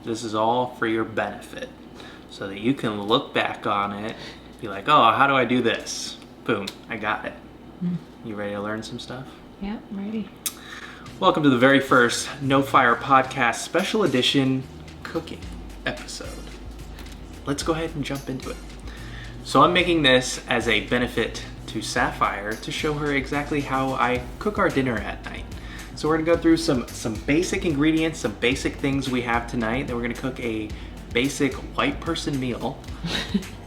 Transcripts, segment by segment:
This is all for your benefit, so that you can look back on it, be like, oh, how do I do this? Boom, I got it. You ready to learn some stuff? Yeah, I'm ready. Welcome to the very first No Fire Podcast Special Edition Cooking episode. Let's go ahead and jump into it. So I'm making this as a benefit to Sapphire to show her exactly how I cook our dinner at night. So we're gonna go through some basic ingredients, some basic things we have tonight. Then we're gonna cook a basic white person meal.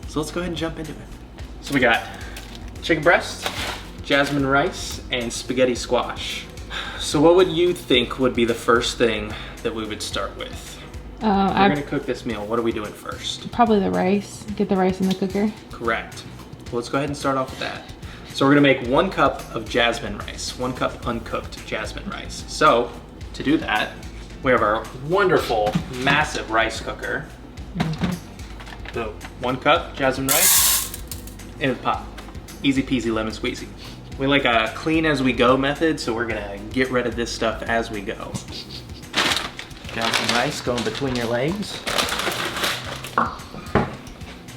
So let's go ahead and jump into it. So we got chicken breast, jasmine rice, and spaghetti squash. So what would you think would be the first thing that we would start with? We're gonna cook this meal. What are we doing first? Probably the rice. Get the rice in the cooker. Correct. Well, let's go ahead and start off with that. So we're gonna make 1 cup of jasmine rice, 1 cup uncooked jasmine rice. So to do that, we have our wonderful, massive rice cooker. So 1 cup jasmine rice in the pot. Easy peasy lemon squeezy. We like a clean as we go method, so we're gonna get rid of this stuff as we go. Jasmine rice going between your legs.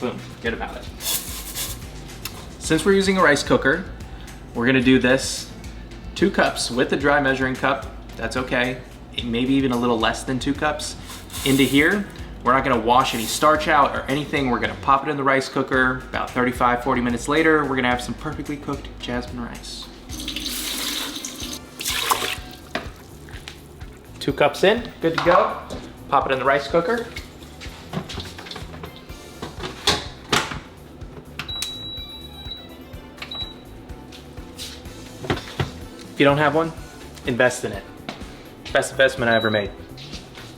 Boom, forget about it. Since we're using a rice cooker, we're gonna do this 2 cups with the dry measuring cup. That's okay. Maybe even a little less than 2 cups into here. We're not gonna wash any starch out or anything. We're gonna pop it in the rice cooker. About 35, 40 minutes later, we're gonna have some perfectly cooked jasmine rice. 2 cups in, good to go. Pop it in the rice cooker. If you don't have one, invest in it. Best investment I ever made.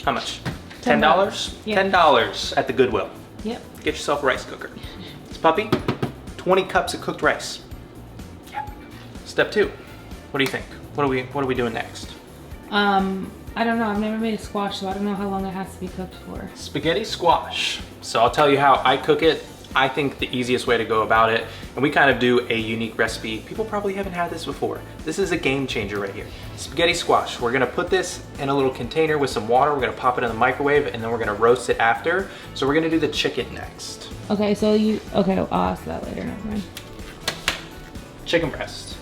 How much? $10? Yeah. $10 at the Goodwill. Yep. Get yourself a rice cooker. It's puppy, 20 cups of cooked rice. Yeah. Step 2. What do you think? What are we doing next? I don't know. I've never made a squash, so I don't know how long it has to be cooked for. Spaghetti squash. So I'll tell you how I cook it. I think the easiest way to go about it, and we kind of do a unique recipe. People probably haven't had this before. This is a game changer right here. Spaghetti squash. We're gonna put this in a little container with some water. We're gonna pop it in the microwave, and then we're gonna roast it after. So we're gonna do the chicken next. Okay, I'll ask that later. Never mind. Chicken breast.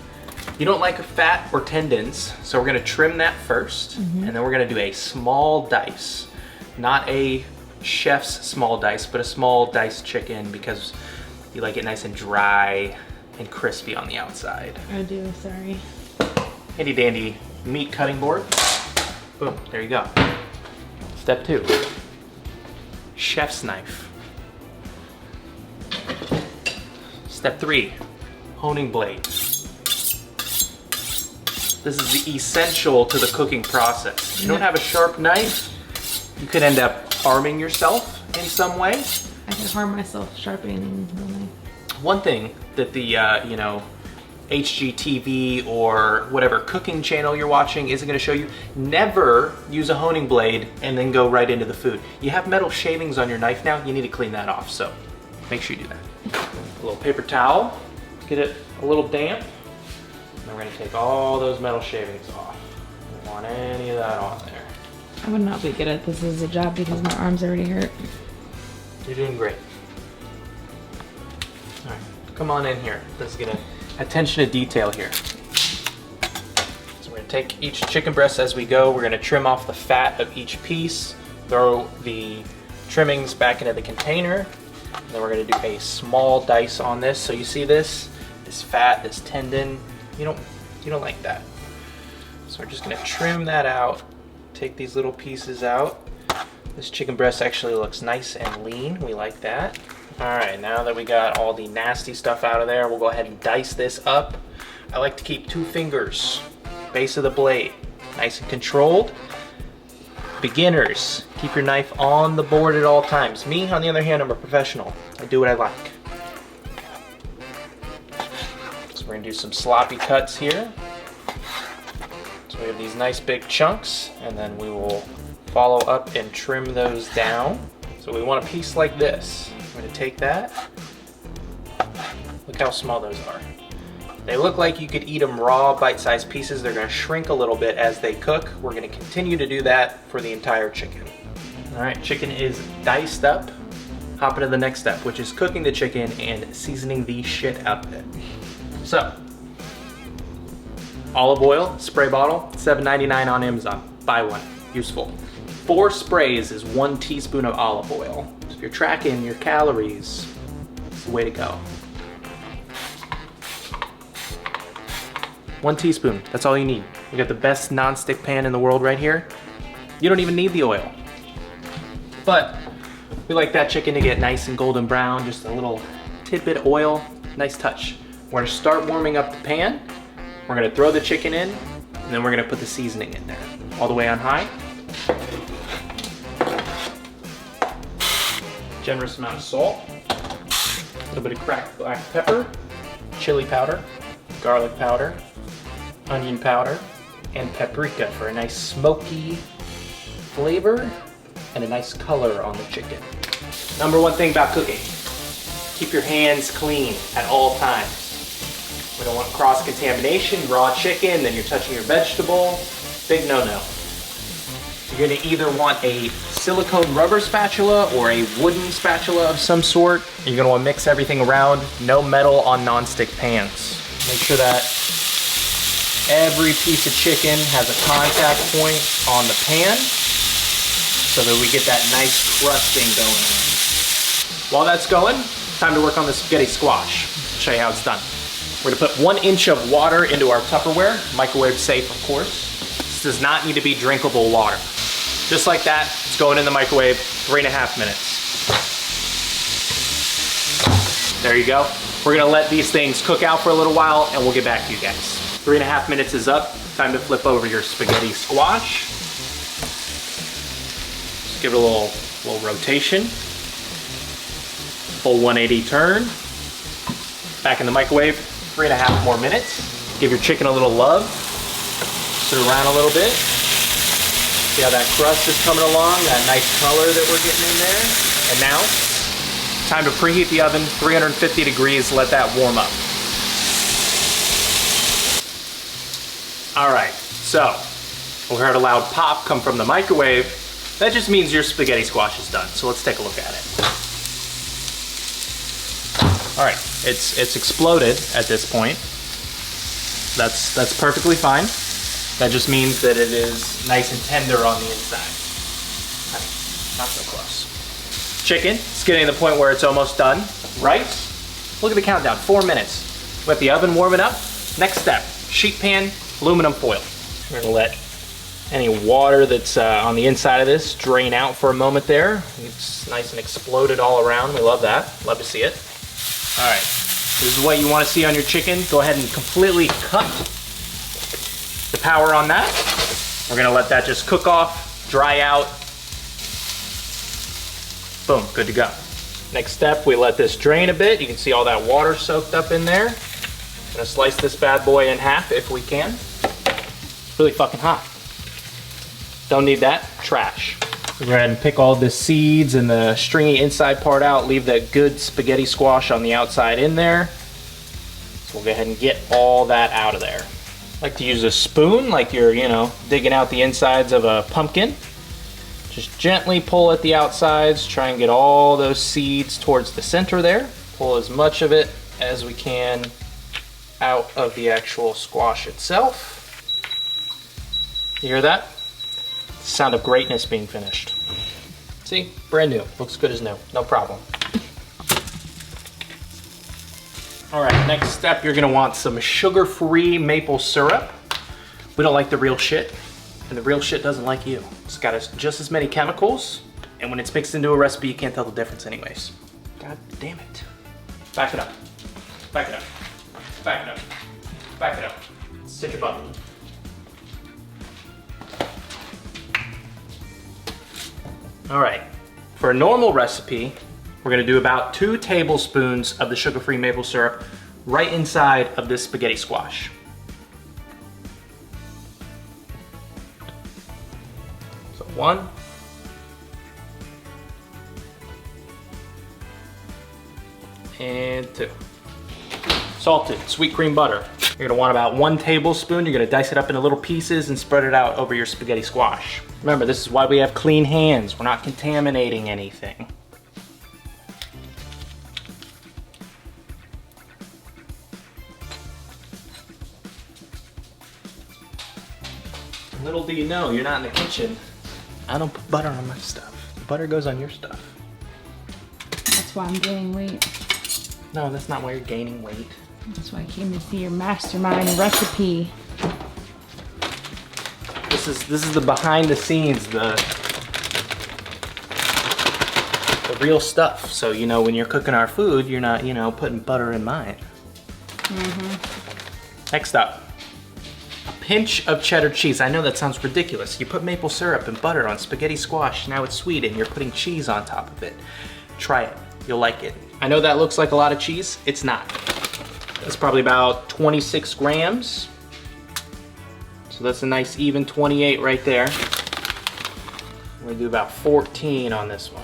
You don't like fat or tendons, so we're gonna trim that first, and then we're gonna do a small dice. Not a chef's small dice, but a small diced chicken because you like it nice and dry and crispy on the outside. I do, sorry. Handy dandy meat cutting board. Boom, there you go. Step 2, chef's knife. Step 3, honing blade. This is the essential to the cooking process. If you don't have a sharp knife, you could end up harming yourself in some way. I could harm myself sharpening the knife. One thing that the HGTV or whatever cooking channel you're watching isn't going to show you, never use a honing blade and then go right into the food. You have metal shavings on your knife now, you need to clean that off, so make sure you do that. A little paper towel, get it a little damp, and then we're going to take all those metal shavings off. We don't want any of that on there. I would not be good at this as a job because my arms already hurt. You're doing great. All right, come on in here. Let's get attention to detail here. So we're gonna take each chicken breast as we go. We're gonna trim off the fat of each piece, throw the trimmings back into the container, and then we're gonna do a small dice on this. So you see this fat, this tendon, you don't like that. So we're just gonna trim that out. Take these little pieces out. This chicken breast actually looks nice and lean. We like that. All right, now that we got all the nasty stuff out of there, we'll go ahead and dice this up. I like to keep 2 fingers, base of the blade, nice and controlled. Beginners, keep your knife on the board at all times. Me, on the other hand, I'm a professional. I do what I like. So we're gonna do some sloppy cuts here. So we have these nice big chunks, and then we will follow up and trim those down. So we want a piece like this. I'm gonna take that. Look how small those are. They look like you could eat them raw, bite-sized pieces. They're gonna shrink a little bit as they cook. We're gonna continue to do that for the entire chicken. All right, chicken is diced up. Hop into the next step, which is cooking the chicken and seasoning the shit out of it. So, olive oil, spray bottle, $7.99 on Amazon. Buy one, useful. 4 sprays is 1 teaspoon of olive oil. So if you're tracking your calories, it's the way to go. 1 teaspoon, that's all you need. You got the best non-stick pan in the world right here. You don't even need the oil. But we like that chicken to get nice and golden brown, just a little tidbit of oil, nice touch. We're gonna start warming up the pan. We're gonna throw the chicken in, and then we're gonna put the seasoning in there. All the way on high. Generous amount of salt. A little bit of cracked black pepper, chili powder, garlic powder, onion powder, and paprika for a nice smoky flavor and a nice color on the chicken. Number 1 thing about cooking, keep your hands clean at all times. We don't want cross-contamination, raw chicken, then you're touching your vegetable. Big no-no. You're gonna either want a silicone rubber spatula or a wooden spatula of some sort. You're gonna wanna mix everything around. No metal on non-stick pans. Make sure that every piece of chicken has a contact point on the pan so that we get that nice crusting going on. While that's going, time to work on the spaghetti squash. I'll show you how it's done. We're gonna put 1 inch of water into our Tupperware, microwave safe of course. This does not need to be drinkable water. Just like that, it's going in the microwave, 3.5 minutes. There you go. We're gonna let these things cook out for a little while and we'll get back to you guys. 3.5 minutes is up. Time to flip over your spaghetti squash. Just give it a little rotation. Full 180 turn. Back in the microwave, 3.5 more minutes. Give your chicken a little love. Sit around a little bit. See how that crust is coming along, that nice color that we're getting in there. And now, time to preheat the oven, 350 degrees, let that warm up. All right, so we heard a loud pop come from the microwave. That just means your spaghetti squash is done. So let's take a look at it. All right, it's exploded at this point. That's perfectly fine. That just means that it is nice and tender on the inside. Not so close. Chicken, it's getting to the point where it's almost done. Rice, look at the countdown, 4 minutes. Let the oven warm it up. Next step, sheet pan, aluminum foil. We're gonna let any water that's on the inside of this drain out for a moment there. It's nice and exploded all around. We love that, love to see it. All right, this is what you wanna see on your chicken. Go ahead and completely cut the power on that. We're gonna let that just cook off, dry out. Boom, good to go. Next step, we let this drain a bit. You can see all that water soaked up in there. Gonna slice this bad boy in half if we can. It's really fucking hot. Don't need that, trash. Go ahead and pick all the seeds and the stringy inside part out. Leave that good spaghetti squash on the outside in there. So we'll go ahead and get all that out of there. I like to use a spoon like you're, digging out the insides of a pumpkin. Just gently pull at the outsides, try and get all those seeds towards the center there. Pull as much of it as we can out of the actual squash itself. You hear that? Sound of greatness being finished. See, brand new, looks good as new, no problem. All right, next step, you're gonna want some sugar-free maple syrup. We don't like the real shit, and the real shit doesn't like you. It's got just as many chemicals, and when it's mixed into a recipe, you can't tell the difference anyways. God damn it. Back it up, back it up, back it up, back it up. Stitch your butt. All right, for a normal recipe, we're gonna do about 2 tablespoons of the sugar-free maple syrup right inside of this spaghetti squash. So 1. And 2. Salted sweet cream butter. You're gonna want about 1 tablespoon. You're gonna dice it up into little pieces and spread it out over your spaghetti squash. Remember, this is why we have clean hands. We're not contaminating anything. Little do you know, you're not in the kitchen. I don't put butter on my stuff. Butter goes on your stuff. That's why I'm gaining weight. No, that's not why you're gaining weight. That's why I came to see your mastermind recipe. This is the behind the scenes, the real stuff. So, you know, when you're cooking our food, you're not, you know, putting butter in mine. Next up, a pinch of cheddar cheese. I know that sounds ridiculous. You put maple syrup and butter on spaghetti squash, now it's sweet, and you're putting cheese on top of it. Try it, you'll like it. I know that looks like a lot of cheese, it's not. It's probably about 26 grams. So that's a nice even 28 right there. We're gonna do about 14 on this one.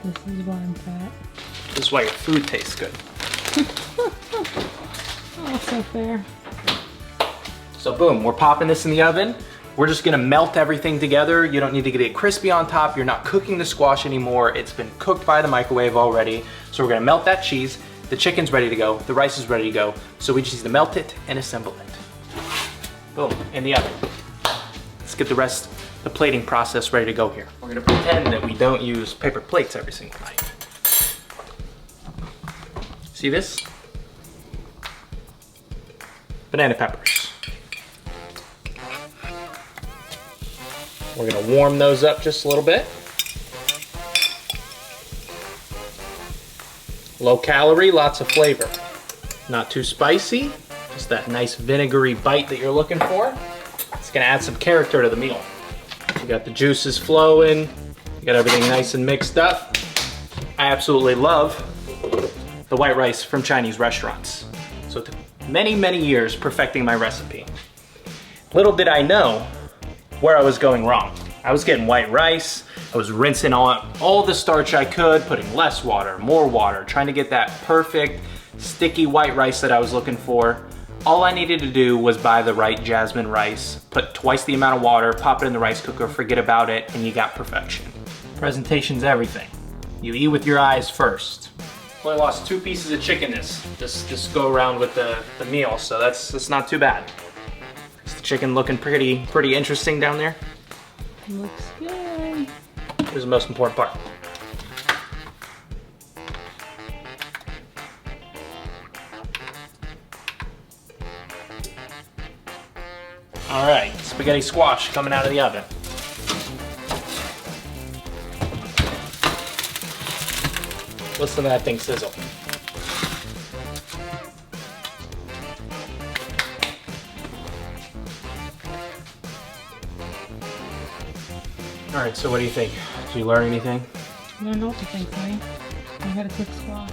This is why I'm fat. This is why your food tastes good. Oh, so fair. So boom, we're popping this in the oven. We're just gonna melt everything together. You don't need to get it crispy on top. You're not cooking the squash anymore. It's been cooked by the microwave already. So we're gonna melt that cheese. The chicken's ready to go. The rice is ready to go. So we just need to melt it and assemble it. Boom, in the oven. Let's get the rest, the plating process ready to go here. We're gonna pretend that we don't use paper plates every single night. See this? Banana peppers. We're gonna warm those up just a little bit. Low calorie, lots of flavor. Not too spicy, just that nice vinegary bite that you're looking for. It's gonna add some character to the meal. You got the juices flowing, you got everything nice and mixed up. I absolutely love the white rice from Chinese restaurants. So it took many, many years perfecting my recipe. Little did I know where I was going wrong. I was getting white rice, I was rinsing all the starch I could, putting less water, more water, trying to get that perfect, sticky white rice that I was looking for. All I needed to do was buy the right jasmine rice, put twice the amount of water, pop it in the rice cooker, forget about it, and you got perfection. Presentation's everything. You eat with your eyes first. Only lost 2 pieces of chicken this go around with the meal, so that's not too bad. Is the chicken looking pretty interesting down there? Looks good. Here's the most important part. All right, spaghetti squash coming out of the oven. Listen to that thing sizzle. All right, so what do you think? Did you learn anything? I don't know what to think, honey. I gotta cook squash.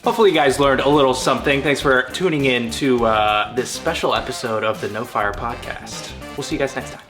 Hopefully you guys learned a little something. Thanks for tuning in to this special episode of the No Fire Podcast. We'll see you guys next time.